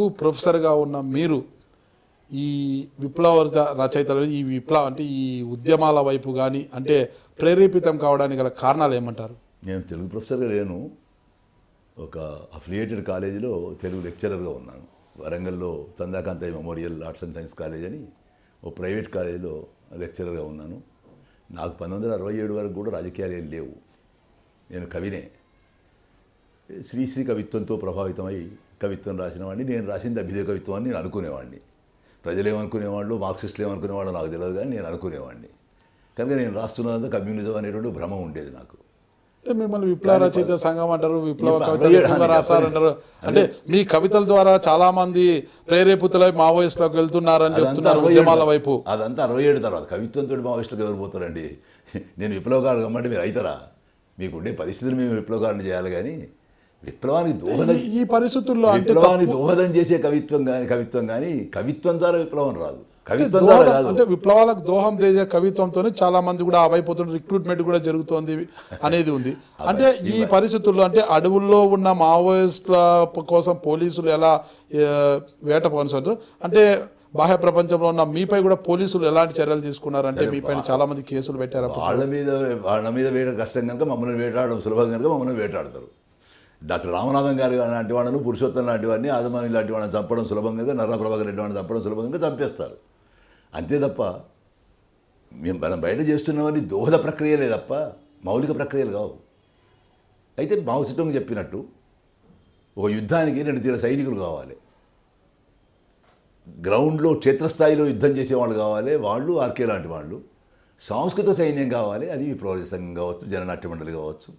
తెలుగు ప్రొఫెసర్గా ఉన్న మీరు ఈ విప్లవ రచయితలు ఈ విప్లవ అంటే ఈ ఉద్యమాల వైపు కానీ అంటే ప్రేరేపితం కావడానికి గల కారణాలు ఏమంటారు? నేను తెలుగు ప్రొఫెసర్గా లేను, ఒక అఫిలియేటెడ్ కాలేజీలో తెలుగు లెక్చరర్గా ఉన్నాను. వరంగల్లో Chandakanthaiah memorial arts and science college అని ఓ ప్రైవేట్ కాలేజీలో లెక్చరర్గా ఉన్నాను. నాకు 1967 వరకు కూడా రాజకీయాలు ఏం లేవు. నేను కవినే. శ్రీశ్రీ కవిత్వంతో ప్రభావితమై కవిత్వం రాసిన వాడిని. నేను రాసింది అభ్యుదయ కవిత్వం అని నేను అనుకునేవాడిని. ప్రజలు ఏమనుకునేవాళ్ళు, మార్క్సిస్టులు ఏమనుకునేవాళ్ళు నాకు తెలియదు, కానీ నేను అనుకునేవాడిని. కనుక నేను రాస్తున్నదంతా కమ్యూనిజం అనేటువంటి భ్రమ ఉండేది నాకు. మిమ్మల్ని విప్లవ రచయిత సంఘం అంటారు, విప్లవ కవితలు రాశారంటారు. అంటే మీ కవితల ద్వారా చాలా మంది ప్రేరేపితులై మావోయిస్టులకు వెళ్తున్నారని చెప్తున్నారు ఉద్యమాల వైపు. అదంతా 67 తర్వాత. కవిత్వంతో మావోయిస్టులకు ఎవరు పోతారండి? నేను విప్లవకారుడు కమ్మంటే మీరు అవుతారా? మీకు ఉండే పరిస్థితులు మేము విప్లవకారుని చేయాలి, కానీ విప్లవానికి దోహదం ఈ పరిస్థితుల్లో విప్లవానికి దోహదం చేసే కవిత్వం కానీ కవిత్వం ద్వారా విప్లవం రాదు. కవిత్వం ద్వారా కాదు. అంటే విప్లవాలకు దోహం చేసే కవిత్వంతో చాలా మంది కూడా అవైపోతున్న రిక్రూట్మెంట్ కూడా జరుగుతోంది అనేది ఉంది. అంటే ఈ పరిస్థితుల్లో అంటే అడవుల్లో ఉన్న మావోయిస్టుల కోసం పోలీసులు ఎలా వేట పోనిస్తారు, అంటే బాహ్య ప్రపంచంలో ఉన్న మీపై కూడా పోలీసులు ఎలాంటి చర్యలు తీసుకున్నారంటే మీపైన చాలా మంది కేసులు పెట్టారు. వాళ్ళ మీద వేయడం కష్టం కనుక మమ్మల్ని వేటాడడం సులభం కనుక మమ్మల్ని వేటాడతారు. డాక్టర్ రామనాథన్ గారు లాంటి వాళ్ళను, పురుషోత్తం లాంటి వాడిని, ఆదమాని లాంటి వాళ్ళని చంపడం సులభం కనుక, నర్రా ప్రభాకర్ రెడ్డి వాళ్ళని చంపడం సులభం కనుక చంపేస్తారు. అంతే తప్ప మనం బయట చేస్తున్నవన్నీ దోహద ప్రక్రియలే తప్ప మౌలిక ప్రక్రియలు కావు. అయితే మావు సిట్టంగా చెప్పినట్టు ఒక యుద్ధానికి 2 తీర సైనికులు కావాలి. గ్రౌండ్లో క్షేత్రస్థాయిలో యుద్ధం చేసేవాళ్ళు కావాలి, వాళ్ళు ఆర్కే లాంటి వాళ్ళు. సాంస్కృత సైన్యం కావాలి, అది విప్లవ సంఘం కావచ్చు, జననాట్య మండలి కావచ్చు,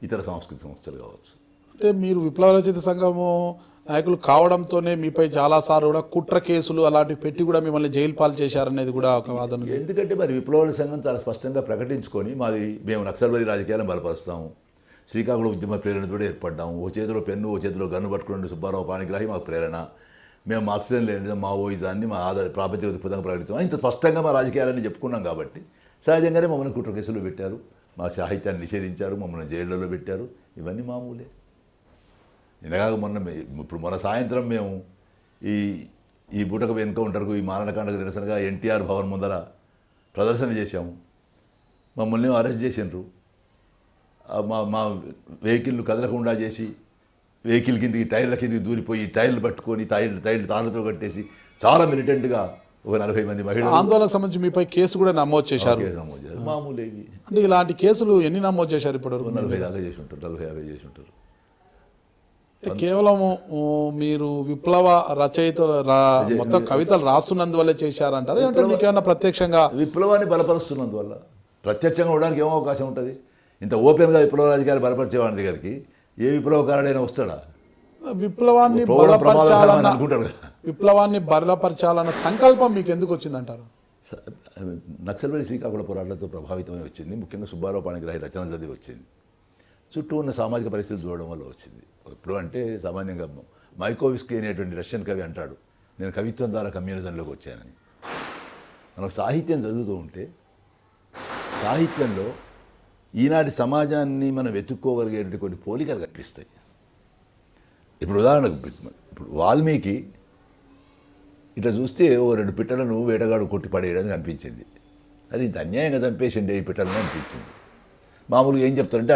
ఇతర సాంస్కృతిక సంస్థలు కావచ్చు. అంటే మీరు విప్లవ రచయిత సంఘము నాయకులు కావడంతోనే మీపై చాలాసార్లు కూడా కుట్ర కేసులు అలాంటివి పెట్టి కూడా మిమ్మల్ని జైలు పాలు చేశారనేది కూడా ఒక వాదన. ఎందుకంటే మరి విప్లవ సంఘం చాలా స్పష్టంగా ప్రకటించుకొని మేము నక్సల్బరీ రాజకీయాలను బలపరుస్తాము, శ్రీకాకుళం ఉద్యమ ప్రేరణతో ఏర్పడ్డాము, ఓ చేతిలో పెన్ను ఓ చేతిలో గన్ను పట్టుకుని సుబ్బారావు పాణిగ్రాహి మాకు ప్రేరణ, మేము మార్క్సిజం లేని మావోయిజాన్ని మా ప్రాపంచిక దృక్పథంగా ప్రకటిస్తాం, ఇంత స్పష్టంగా మా రాజకీయాలని చెప్పుకున్నాం. కాబట్టి సహజంగానే మమ్మల్ని కుట్ర కేసులు పెట్టారు, మా సాహిత్యాన్ని నిషేధించారు, మమ్మల్ని జైళ్ళలో పెట్టారు. ఇవన్నీ మామూలే. నిన్నగాక మొన్న సాయంత్రం మేము ఈ బూటకపు ఎన్కౌంటర్కు, ఈ మారణకాండకు నిరసనగా ఎన్టీఆర్ భవన్ ముందర ప్రదర్శన చేశాము. మమ్మల్ని అరెస్ట్ చేసినారు. మా వెహికల్ను కదలకుండా చేసి వెహికల్ కిందకి టైర్ల కిందకి దూరిపోయి టైర్లు పట్టుకొని టైర్లు తాళ్ళతో కట్టేసి చాలా మిలిటెంట్గా ఒక 40 మంది మహిళలు ఆందోళనకు సంబంధించి మీపై కేసు కూడా నమోదు చేశారు. మామూలే. అంటే ఇలాంటి కేసులు ఎన్ని నమోదు చేశారు ఇప్పటివరకు? 40 దాకా చేసి ఉంటారు, 40-50 చేసి ఉంటారు. కేవలం మీరు విప్లవ రచయితలు మొత్తం కవితలు రాస్తున్నందువల్లే చేశారంటారు, అంటే మీకు ఏమన్నా ప్రత్యక్షంగా విప్లవాన్ని బలపరుస్తున్నందువల్ల? ప్రత్యక్షంగా ఉండడానికి ఏమో అవకాశం ఉంటుంది? ఇంత ఓపెన్గా విప్లవ రాజకీయాలు బలపరిచేవాడి దగ్గరికి ఏ విప్లవకారుడైనా వస్తాడా? విప్లవాన్ని బలపరచాలన్న సంకల్పం మీకు ఎందుకు వచ్చిందంటారు? నక్సల్బరీ శ్రీకాకుళ పోరాటాలతో ప్రభావితమై వచ్చింది. ముఖ్యంగా సుబ్బారావు పాణిగ్రాహి రచన చదివి వచ్చింది. చుట్టూ ఉన్న సామాజిక పరిస్థితులు చూడడం వల్ల వచ్చింది. ఇప్పుడు అంటే సామాన్యంగా మైకోవిస్కీ అనేటువంటి రష్యన్ కవి అంటాడు, నేను కవిత్వం ద్వారా కమ్యూనిజంలోకి వచ్చానని. మనం సాహిత్యం చదువుతూ ఉంటే సాహిత్యంలో ఈనాటి సమాజాన్ని మనం వెతుక్కోగలిగేటువంటి కొన్ని పోలికలు కనిపిస్తాయి. ఇప్పుడు ఉదాహరణకు ఇప్పుడు వాల్మీకి ఇట్లా చూస్తే ఓ 2 పిట్టలను వేటగాడు కొట్టి పడేయడానికి అనిపించింది. అది ఇంత అన్యాయంగా చంపేసిండే ఈ పిట్టలను అనిపించింది. మామూలుగా ఏం చెప్తారంటే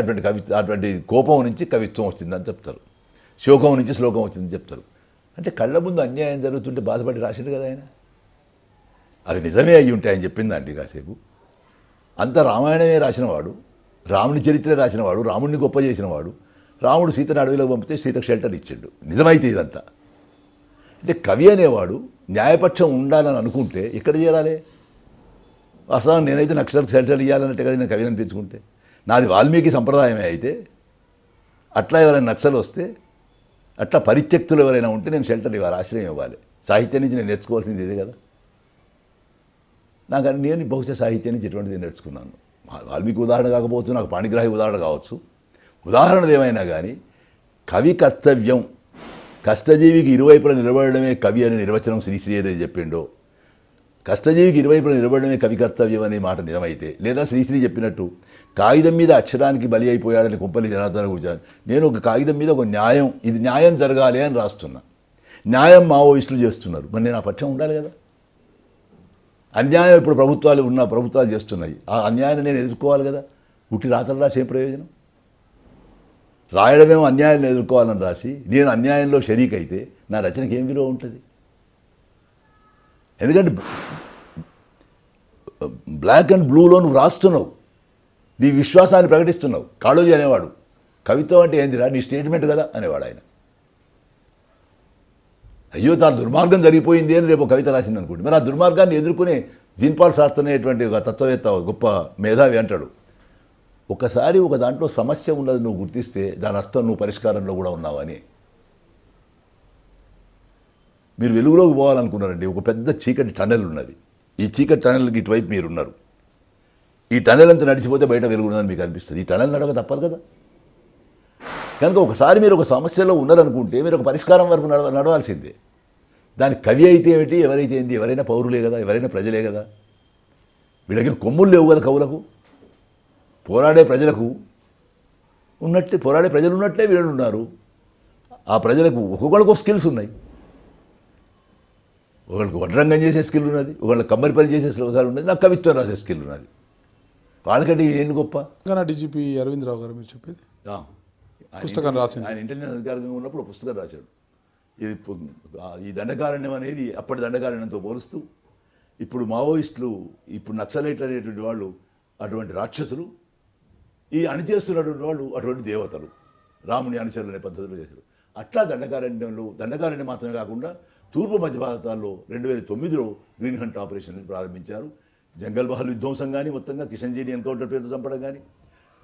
అటువంటి కోపం నుంచి కవిత్వం వచ్చిందని చెప్తారు, శోకం నుంచి శ్లోకం వచ్చిందని చెప్తారు. అంటే కళ్ళ ముందు అన్యాయం జరుగుతుంటే బాధపడి రాసిండు కదా ఆయన. అది నిజమే అయ్యి ఉంటే ఆయన చెప్పిందండి. కాసేపు అంత రామాయణమే రాసినవాడు, రాముని చరిత్ర రాసినవాడు, రాముడిని గొప్ప చేసినవాడు, రాముడు సీతను అడవిలోకి పంపితే సీతకు షెల్టర్ ఇచ్చాడు. నిజమైతే ఇదంతా. అంటే కవి అనేవాడు న్యాయపక్షం ఉండాలని అనుకుంటే ఎక్కడ చేరాలి? వాస్తవం నేనైతే నక్సల్కి షెల్టర్ ఇవ్వాలన్నట్టే కదా నేను కవిని అనిపించుకుంటే. నాది వాల్మీకి సంప్రదాయమే అయితే అట్లా ఎవరైనా నక్సల్ వస్తే, అట్లా పరిత్యక్తులు ఎవరైనా ఉంటే నేను షెల్టర్ ఇవ్వాలి, ఆశ్రయం ఇవ్వాలి. సాహిత్యం నుంచి నేను నేర్చుకోవాల్సింది ఇదే కదా. నేను బహుశా సాహిత్యం నుంచి ఎటువంటిది నేర్చుకున్నాను. వాల్మీకి ఉదాహరణ కాకపోవచ్చు, నాకు పాణిగ్రాహి ఉదాహరణ కావచ్చు. ఉదాహరణలు ఏమైనా కానీ కవి కర్తవ్యం, కష్టజీవికి ఇరువైపులా నిలబడమే కవి అనే నిర్వచనం శ్రీశ్రీ ఏదైతే చెప్పిండో, కష్టజీవికి ఇరువైపులా నిలబడమే కవి కర్తవ్యం అనే మాట నిజమైతే, లేదా శ్రీశ్రీ చెప్పినట్టు కాగితం మీద అక్షరానికి బలి అయిపోయాడని కుంపల్లి జనార్దన కూర్చాను, నేను ఒక కాగితం మీద ఒక న్యాయం, ఇది న్యాయం జరగాలి అని రాస్తున్నా. న్యాయం మావోయిస్టులు చేస్తున్నారు, మరి నేను ఆ పక్షం ఉండాలి కదా. అన్యాయం ఇప్పుడు ప్రభుత్వాలు చేస్తున్నాయి, ఆ అన్యాయాన్ని నేను ఎదుర్కోవాలి కదా. ఉట్టి రాతలు రాసి ఏం ప్రయోజనం? రాయడమేమో అన్యాయాన్ని ఎదుర్కోవాలని రాసి నేను అన్యాయంలో షరీక్ అయితే నా రచనకి ఏం విలువ ఉంటుంది? ఎందుకంటే బ్లాక్ అండ్ బ్లూలో నువ్వు రాస్తున్నావు, నీ విశ్వాసాన్ని ప్రకటిస్తున్నావు. కాళోజీ అనేవాడు కవిత్వం అంటే ఏందిరా, నీ స్టేట్మెంట్ కదా అనేవాడు ఆయన. అయ్యో చాలా దుర్మార్గం జరిగిపోయింది అని రేపు కవిత రాసింది అనుకోండి, మరి ఆ దుర్మార్గాన్ని ఎదుర్కొనే జీన్పాల్ శాస్త్రి అనేటువంటి ఒక తత్వవేత్త, గొప్ప మేధావి అంటాడు, ఒకసారి ఒక దాంట్లో సమస్య ఉన్నది నువ్వు గుర్తిస్తే దాని అర్థం నువ్వు పరిష్కారంలో కూడా ఉన్నావని. మీరు వెలుగులోకి పోవాలనుకున్నారండి, ఒక పెద్ద చీకటి టనెల్ ఉన్నది, ఈ చీకటి టనెల్కి ఇటువైపు మీరు ఉన్నారు, ఈ టనెల్ అంతా నడిచిపోతే బయట వెలుగు ఉన్నదని మీకు అనిపిస్తుంది, ఈ టనెల్ నడక తప్పదు కదా. కనుక ఒకసారి మీరు ఒక సమస్యలో ఉన్నారనుకుంటే మీరు ఒక పరిష్కారం వరకు నడవాల్సిందే. దాని కవి అయితే ఏమిటి, ఎవరైతే ఏంటి, ఎవరైనా పౌరులే కదా, ఎవరైనా ప్రజలే కదా. వీళ్ళకి కొమ్ములు లేవు కదా కవులకు, పోరాడే ప్రజలకు ఉన్నట్టే, పోరాడే ప్రజలు ఉన్నట్లే వీళ్ళు ఉన్నారు. ఆ ప్రజలకు ఒక్కొక్కరికి ఒక స్కిల్స్ ఉన్నాయి, ఒకళ్ళకి వడ్రంగం చేసే స్కిల్ ఉన్నది, ఒకళ్ళకి కమ్మరి పని చేసే స్కిల్ ఉన్నది, నాకు కవిత్వం రాసే స్కిల్ ఉన్నది. వాళ్ళకంటే ఏం గొప్ప? డీజీపీ అరవింద్ రావు గారు మీరు చెప్పేది పుస్తకం రాసింది, ఆయన ఇంటెలిజెన్స్ అధికారిగా ఉన్నప్పుడు పుస్తకం రాశాడు. ఇది ఈ దండకారణ్యం అనేది అప్పటి దండకారణ్యంతో పోలుస్తూ ఇప్పుడు మావోయిస్టులు, ఇప్పుడు నక్సలైట్లు అనేటువంటి వాళ్ళు అటువంటి రాక్షసులు, ఈ అణిచేస్తున్నటువంటి వాళ్ళు అటువంటి దేవతలు, రాముని అనుచరులు అనే పద్ధతిలో చేశారు. అట్లా దండకారణ్యం మాత్రమే కాకుండా తూర్పు మధ్య భారతాల్లో 2009లో గ్రీన్ హంట్ ఆపరేషన్ ప్రారంభించారు. జంగల్ బహల్ విధ్వంసం కానీ, మొత్తంగా కిషన్ జీని ఎన్కౌంటర్ పేరుతో చంపడం కానీ,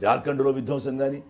జార్ఖండ్లో విధ్వంసం కానీ,